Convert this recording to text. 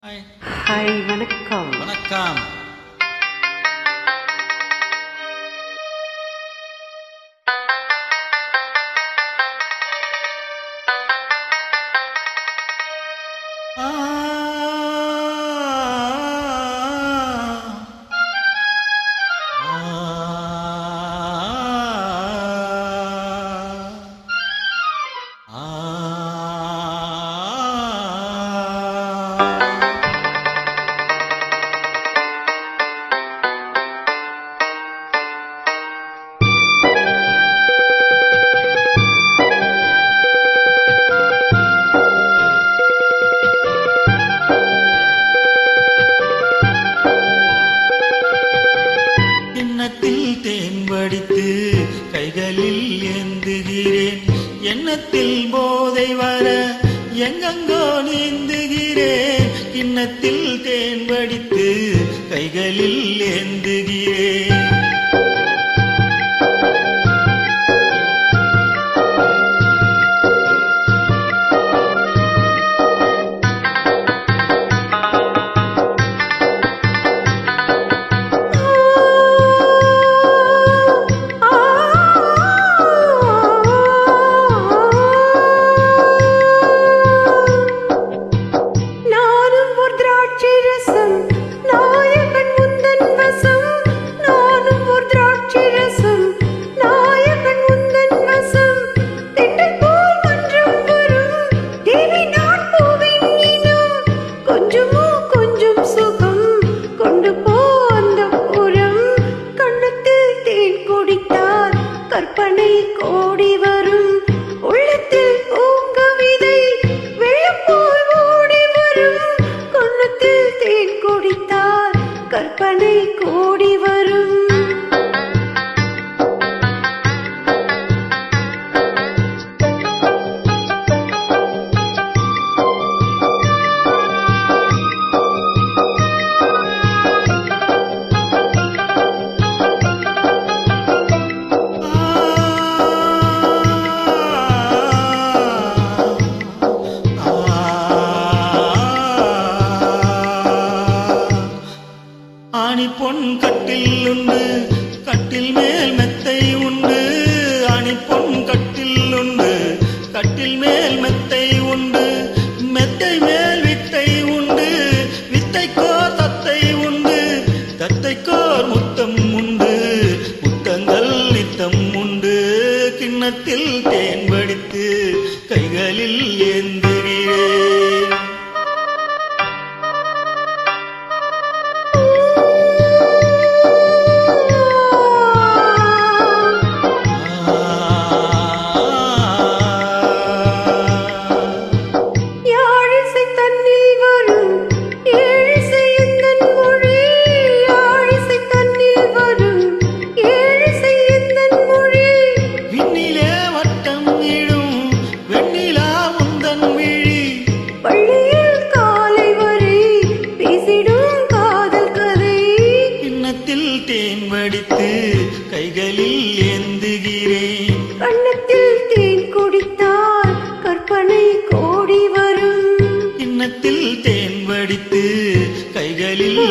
Hi. Hi, வணக்கம். வணக்கம். ஆ கிண்ணத்தில் தேன் வடித்து கைகளில் ஏந்துகிறேன், எண்ணத்தில் போதை வர எங்கெங்கோ நீந்துகிறேன். கிண்ணத்தில் தேன் வடித்து கைகளில் ஏந்துகிறேன். கற்பனை கோடி வரும் உள்ளத்தில் பூங்க விதை வெள்ளம் போல் ஓடி வரும். கண்ணத்தில் தேன் குடித்தால் கற்பனை கோடி வரும். ஆணி பொன் கட்டில் உண்டு, கட்டில் மேல் மெத்தை உண்டு. ஆணி பொன் கட்டில் உண்டு, கட்டில் மேல் மெத்தை உண்டு. மெத்தை மேல் வித்தை உண்டு, வித்தைக்கோர் தத்தை உண்டு. தத்தைக்கோர் முத்தம் உண்டு, முத்தங்கள் நித்தம் உண்டு. கிண்ணத்தில் தேன் வடித்து கைகளில் ஏந்துகிறேன். தேன் வடித்து கைகளில் ஏந்துகிறேன். கண்ணத்தில் தேன் குடித்தால் கற்பனை கோடி வரும். கிண்ணத்தில் தேன் வடித்து கைகளில்